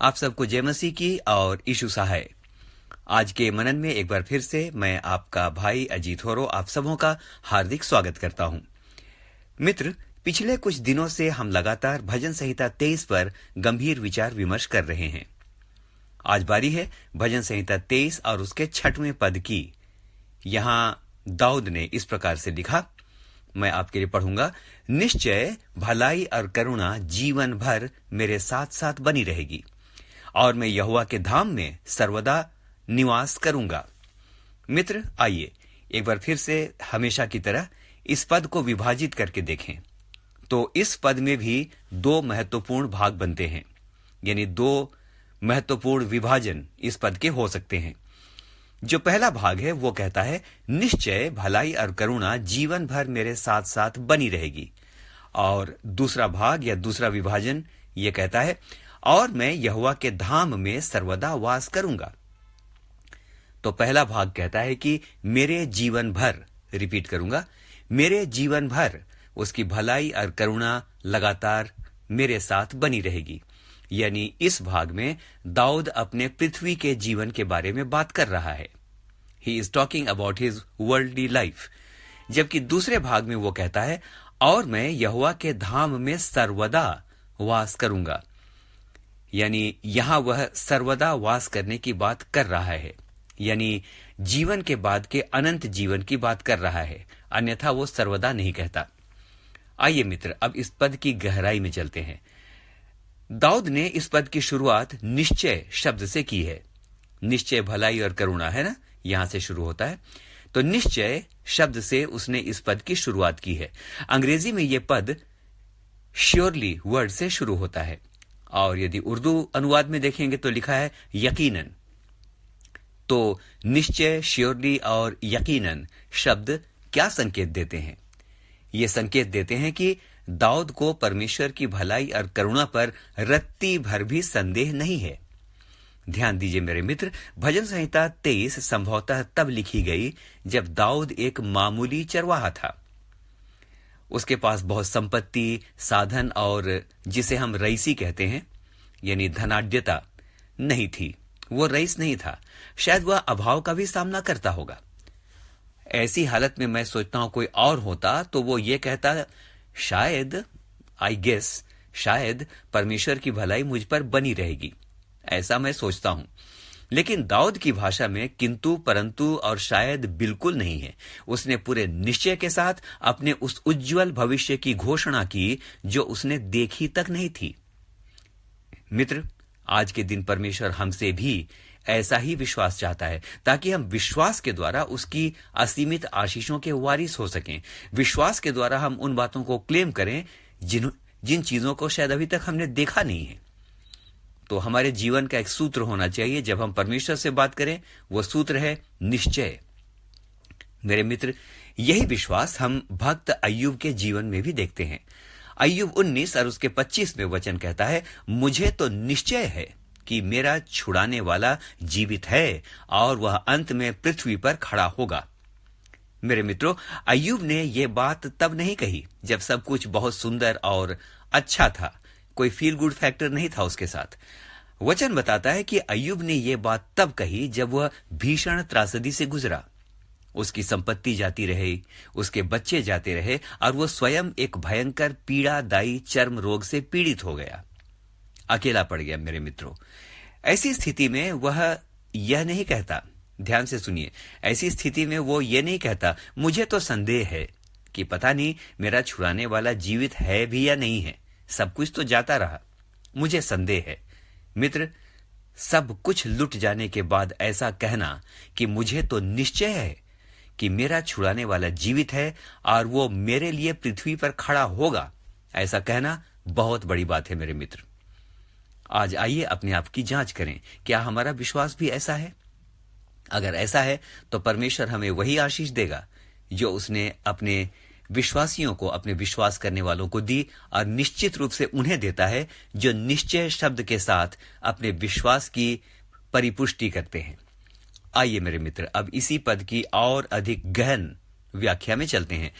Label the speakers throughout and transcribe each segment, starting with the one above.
Speaker 1: आप सबको जय मसीह की और यीशु सहाय। आज के मनन में एक बार फिर से मैं आपका भाई अजीत होरो आप सबों का हार्दिक स्वागत करता हूं। मित्र, पिछले कुछ दिनों से हम लगातार भजन संहिता 23 पर गंभीर विचार विमर्श कर रहे हैं। आज बारी है भजन संहिता 23 और उसके 6वें पद की। यहां दाऊद ने इस प्रकार से लिखा, मैं आपके लिए पढ़ूंगा। निश्चय भलाई और करुणा जीवन भर मेरे साथ साथ बनी रहेगी और मैं यहोवा के धाम में सर्वदा निवास करूंगा। मित्र, आइए एक बार फिर से हमेशा की तरह इस पद को विभाजित करके देखें तो इस पद में भी दो महत्वपूर्ण भाग बनते हैं, यानी दो महत्वपूर्ण विभाजन इस पद के हो सकते हैं। जो पहला भाग है वो कहता है, निश्चय भलाई और करुणा जीवन भर मेरे साथ साथ बनी रहेगी, और दूसरा भाग या दूसरा विभाजन ये कहता है, और मैं यहोवा के धाम में सर्वदा वास करूंगा। तो पहला भाग कहता है कि मेरे जीवन भर, रिपीट करूंगा, मेरे जीवन भर उसकी भलाई और करुणा लगातार मेरे साथ बनी रहेगी। यानी इस भाग में दाऊद अपने पृथ्वी के जीवन के बारे में बात कर रहा है। He is talking about his worldly life. जबकि दूसरे भाग में वो कहता है, और मैं यहोवा के धाम में सर्वदा वास करूंगा। यानी यहां वह सर्वदा वास करने की बात कर रहा है, यानी जीवन के बाद के अनंत जीवन की बात कर रहा है, अन्यथा वो सर्वदा नहीं कहता। आइए मित्र, अब इस पद की गहराई में चलते हैं। दाऊद ने इस पद की शुरुआत निश्चय शब्द से की है। निश्चय भलाई और करुणा है ना, यहां से शुरू होता है। तो निश्चय शब्द से उसने इस पद की शुरुआत की है। अंग्रेजी में यह पद श्योरली वर्ड से शुरू होता है, और यदि उर्दू अनुवाद में देखेंगे तो लिखा है यकीनन। तो निश्चय, श्योरली और यकीनन शब्द क्या संकेत देते हैं? ये संकेत देते हैं कि दाऊद को परमेश्वर की भलाई और करुणा पर रत्ती भर भी संदेह नहीं है। ध्यान दीजिए मेरे मित्र, भजन संहिता 23 संभवतः तब लिखी गई जब दाऊद एक मामूली चरवाहा था। उसके पास बहुत संपत्ति, साधन और जिसे हम रईसी कहते हैं, यानी धनाढ्यता नहीं थी। वो रईस नहीं था। शायद वह अभाव का भी सामना करता होगा। ऐसी हालत में मैं सोचता हूं कोई और होता तो वो ये कहता, शायद, आई गेस, शायद परमेश्वर की भलाई मुझ पर बनी रहेगी। ऐसा मैं सोचता हूं। लेकिन दाऊद की भाषा में किंतु, परंतु और शायद बिल्कुल नहीं है। उसने पूरे निश्चय के साथ अपने उस उज्जवल भविष्य की घोषणा की जो उसने देखी तक नहीं थी। मित्र, आज के दिन परमेश्वर हमसे भी ऐसा ही विश्वास चाहता है, ताकि हम विश्वास के द्वारा उसकी असीमित आशीषों के वारिस हो सकें। विश्वास के द्वारा हम उन बातों को क्लेम करें जिन चीजों को शायद अभी तक हमने देखा नहीं है। तो हमारे जीवन का एक सूत्र होना चाहिए जब हम परमेश्वर से बात करें, वो सूत्र है निश्चय। मेरे मित्र, यही विश्वास हम भक्त अय्यूब के जीवन में भी देखते हैं। अय्यूब 19 और उसके 25 में वचन कहता है, मुझे तो निश्चय है कि मेरा छुड़ाने वाला जीवित है और वह अंत में पृथ्वी पर खड़ा होगा। मेरे मित्रों, अय्यूब ने यह बात तब नहीं कही जब सब कुछ बहुत सुंदर और अच्छा था। कोई फील गुड फैक्टर नहीं था उसके साथ। वचन बताता है कि अय्यूब ने यह बात तब कही जब वह भीषण त्रासदी से गुजरा। उसकी संपत्ति जाती रही, उसके बच्चे जाते रहे और वो स्वयं एक भयंकर पीड़ादायी चर्म रोग से पीड़ित हो गया। अकेला पड़ गया। मेरे मित्रों, ऐसी स्थिति में वह यह नहीं कहता, ध्यान से सुनिए, ऐसी स्थिति में वो ये नहीं कहता, मुझे तो संदेह है कि पता नहीं मेरा छुड़ाने वाला जीवित है भी या नहीं है। सब कुछ तो जाता रहा, मुझे संदेह है। मित्र, सब कुछ लुट जाने के बाद ऐसा कहना कि मुझे तो निश्चय है कि मेरा छुड़ाने वाला जीवित है और वो मेरे लिए पृथ्वी पर खड़ा होगा, ऐसा कहना बहुत बड़ी बात है। मेरे मित्र, आज आइए अपने आप की जांच करें, क्या हमारा विश्वास भी ऐसा है? अगर ऐसा है तो परमेश्वर हमें वही आशीष देगा जो उसने अपने विश्वासियों को, अपने विश्वास करने वालों को दी, और निश्चित रूप से उन्हें देता है जो निश्चय शब्द के साथ अपने विश्वास की परिपुष्टि करते हैं। आइए मेरे मित्र, अब इसी पद की और अधिक गहन व्याख्या में चलते हैं।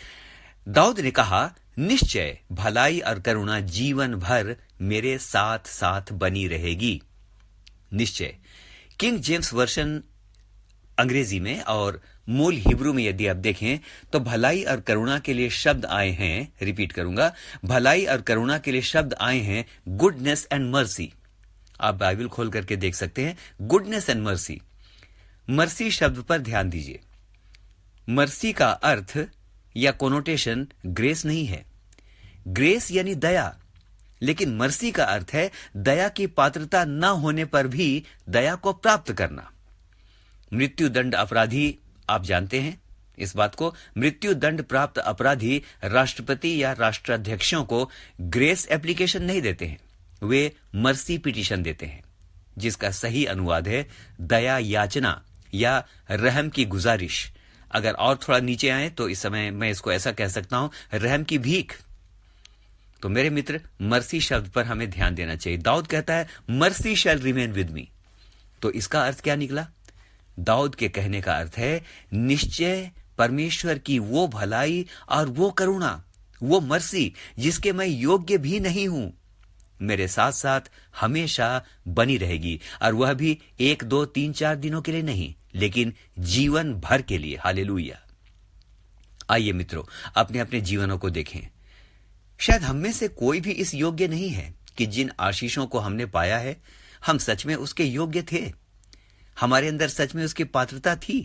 Speaker 1: दाऊद ने कहा, निश्चय भलाई और करुणा जीवन भर मेरे साथ साथ बनी रहेगी। निश्चय। किंग जेम्स वर्जन अंग्रेजी में और मूल हिब्रू में यदि आप देखें तो भलाई और करुणा के लिए शब्द आए हैं, रिपीट करूंगा, भलाई और करुणा के लिए शब्द आए हैं गुडनेस एंड मर्सी। आप बाइबल खोल करके देख सकते हैं, गुडनेस एंड मर्सी। मर्सी शब्द पर ध्यान दीजिए। मर्सी का अर्थ या कोनोटेशन ग्रेस नहीं है। ग्रेस यानी दया, लेकिन मर्सी का अर्थ है दया की पात्रता न होने पर भी दया को प्राप्त करना। मृत्युदंड अपराधी, आप जानते हैं इस बात को, मृत्युदंड प्राप्त अपराधी राष्ट्रपति या राष्ट्राध्यक्षों को ग्रेस एप्लीकेशन नहीं देते हैं, वे मर्सी पिटीशन देते हैं, जिसका सही अनुवाद है दया याचना या रहम की गुजारिश। अगर और थोड़ा नीचे आए तो इस समय मैं इसको ऐसा कह सकता हूं, रहम की भीख। तो मेरे मित्र, मर्सी शब्द पर हमें ध्यान देना चाहिए। दाऊद कहता है mercy shall remain with me. तो इसका अर्थ क्या निकला? दाऊद के कहने का अर्थ है निश्चय परमेश्वर की वो भलाई और वो करुणा, वो मर्सी जिसके मैं योग्य भी नहीं हूं, मेरे साथ साथ हमेशा बनी रहेगी, और वह भी 1, 2, 3, 4 दिनों के लिए नहीं, लेकिन जीवन भर के लिए। हालेलुया। आइए मित्रों, अपने अपने जीवनों को देखें। शायद हम में से कोई भी इस योग्य नहीं है कि जिन आशीषों को हमने पाया है, हम सच में उसके योग्य थे, हमारे अंदर सच में उसकी पात्रता थी।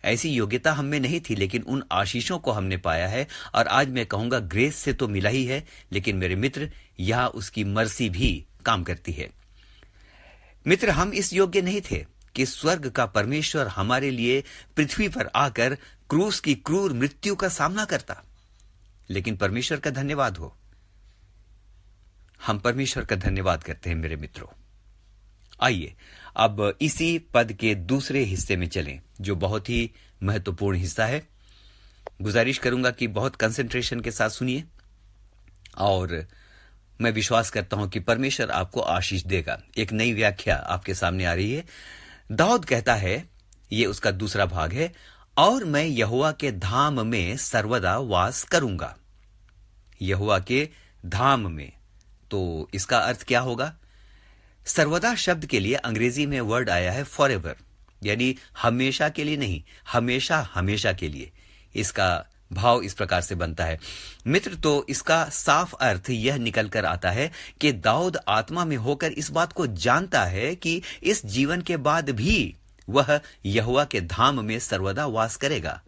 Speaker 1: ऐसी योग्यता हम में नहीं थी, लेकिन उन आशीषों को हमने पाया है, और आज मैं कहूंगा ग्रेस से तो मिला ही है, लेकिन मेरे मित्र, यहां उसकी मर्सी भी काम करती है। मित्र, हम इस योग्य नहीं थे कि स्वर्ग का परमेश्वर हमारे लिए पृथ्वी पर आकर क्रूस की क्रूर मृत्यु का सामना करता, लेकिन परमेश्वर का धन्यवाद हो, हम परमेश्वर का धन्यवाद करते हैं मेरे मित्रों। आइए अब इसी पद के दूसरे हिस्से में चलें, जो बहुत ही महत्वपूर्ण हिस्सा है। गुजारिश करूंगा कि बहुत कंसंट्रेशन के साथ सुनिए, और मैं विश्वास करता हूं कि परमेश्वर आपको आशीष देगा। एक नई व्याख्या आपके सामने आ रही है। दाऊद कहता है, ये उसका दूसरा भाग है, और मैं यहोवा के धाम में सर्वदा वास करूंगा। यहोवा के धाम में, तो इसका अर्थ क्या होगा? सर्वदा शब्द के लिए अंग्रेजी में वर्ड आया है फॉरएवर, यानी हमेशा के लिए नहीं, हमेशा हमेशा के लिए। इसका भाव इस प्रकार से बनता है मित्र। तो इसका साफ अर्थ यह निकल कर आता है कि दाऊद आत्मा में होकर इस बात को जानता है कि इस जीवन के बाद भी वह यहोवा के धाम में सर्वदा वास करेगा,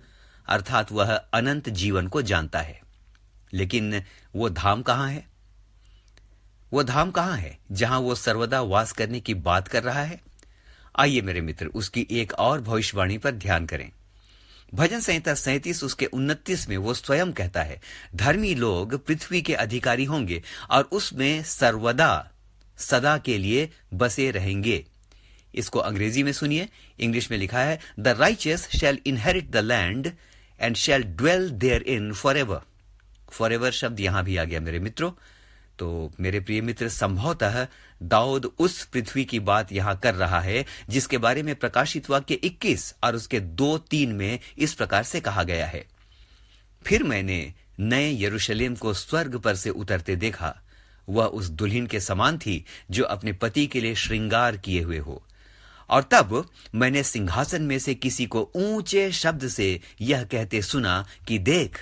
Speaker 1: अर्थात वह अनंत जीवन को जानता है। लेकिन वो धाम कहां है? वो धाम कहां है जहां वो सर्वदा वास करने की बात कर रहा है? आइए मेरे मित्र, उसकी एक और भविष्यवाणी पर ध्यान करें। भजन संहिता 37 उसके 29 में वो स्वयं कहता है, धर्मी लोग पृथ्वी के अधिकारी होंगे और उसमें सर्वदा सदा के लिए बसे रहेंगे। इसको अंग्रेजी में सुनिए, इंग्लिश में लिखा है, the righteous shall inherit the land and shall dwell there in for ever. For ever शब्द यहां भी आ गया मेरे मित्रों। तो मेरे प्रिय मित्र, संभवतः दाऊद उस पृथ्वी की बात यहां कर रहा है जिसके बारे में प्रकाशित वाक्य 21 और उसके 2-3 में इस प्रकार से कहा गया है, फिर मैंने नए यरूशलेम को स्वर्ग पर से उतरते देखा, वह उस दुल्हन के समान थी जो अपने पति के लिए श्रृंगार किए हुए हो। और तब मैंने सिंहासन में से किसी को ऊंचे शब्द से यह कहते सुना कि देख,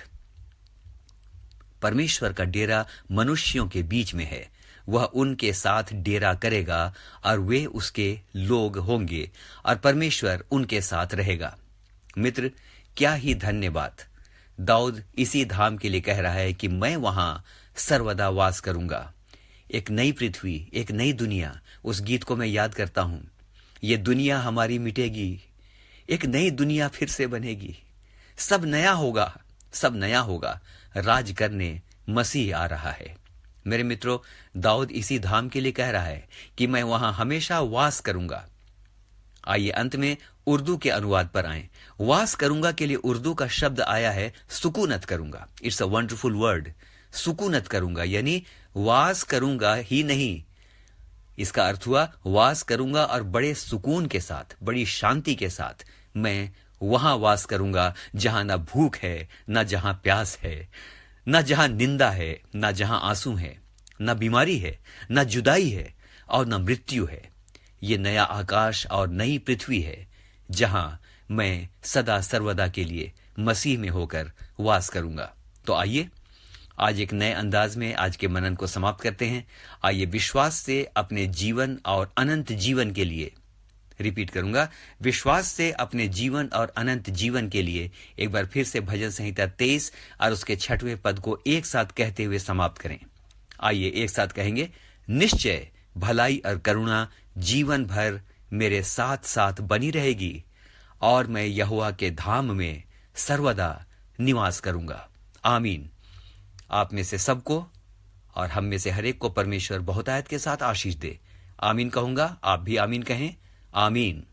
Speaker 1: परमेश्वर का डेरा मनुष्यों के बीच में है, वह उनके साथ डेरा करेगा और वे उसके लोग होंगे और परमेश्वर उनके साथ रहेगा। मित्र, क्या ही धन्यवाद। दाऊद इसी धाम के लिए कह रहा है कि मैं वहां सर्वदा वास करूंगा। एक नई पृथ्वी, एक नई दुनिया। उस गीत को मैं याद करता हूं, ये दुनिया हमारी मिटेगी, एक नई दुनिया फिर से बनेगी, सब नया होगा, सब नया होगा, राज करने मसीह आ रहा है। मेरे मित्रों, दाऊद इसी धाम के लिए कह रहा है कि मैं वहां हमेशा वास करूंगा। आइए अंत में उर्दू के अनुवाद पर आएं। वास करूंगा के लिए उर्दू का शब्द आया है सुकूनत करूंगा। It's a wonderful word. सुकूनत करूंगा यानी वास करूंगा ही नहीं, इसका अर्थ हुआ वास करूंगा और बड़े सुकून के साथ, बड़ी शांति के साथ मैं वहां वास करूंगा जहां ना भूख है, ना जहां प्यास है, ना जहां निंदा है, ना जहां आंसू है, ना बीमारी है, ना जुदाई है और ना मृत्यु है। ये नया आकाश और नई पृथ्वी है जहां मैं सदा सर्वदा के लिए मसीह में होकर वास करूंगा। तो आइए आज एक नए अंदाज में आज के मनन को समाप्त करते हैं। आइए विश्वास से अपने जीवन और अनंत जीवन के लिए, रिपीट करूंगा, विश्वास से अपने जीवन और अनंत जीवन के लिए एक बार फिर से भजन संहिता 23 और उसके 6वें पद को एक साथ कहते हुए समाप्त करें। आइए एक साथ कहेंगे, निश्चय भलाई और करुणा जीवन भर मेरे साथ साथ बनी रहेगी और मैं यहोवा के धाम में सर्वदा निवास करूंगा। आमीन। आप में से सबको और हम में से हरेक को परमेश्वर बहुतायत के साथ आशीष दे। आमीन कहूंगा, आप भी आमीन कहें। आमीन।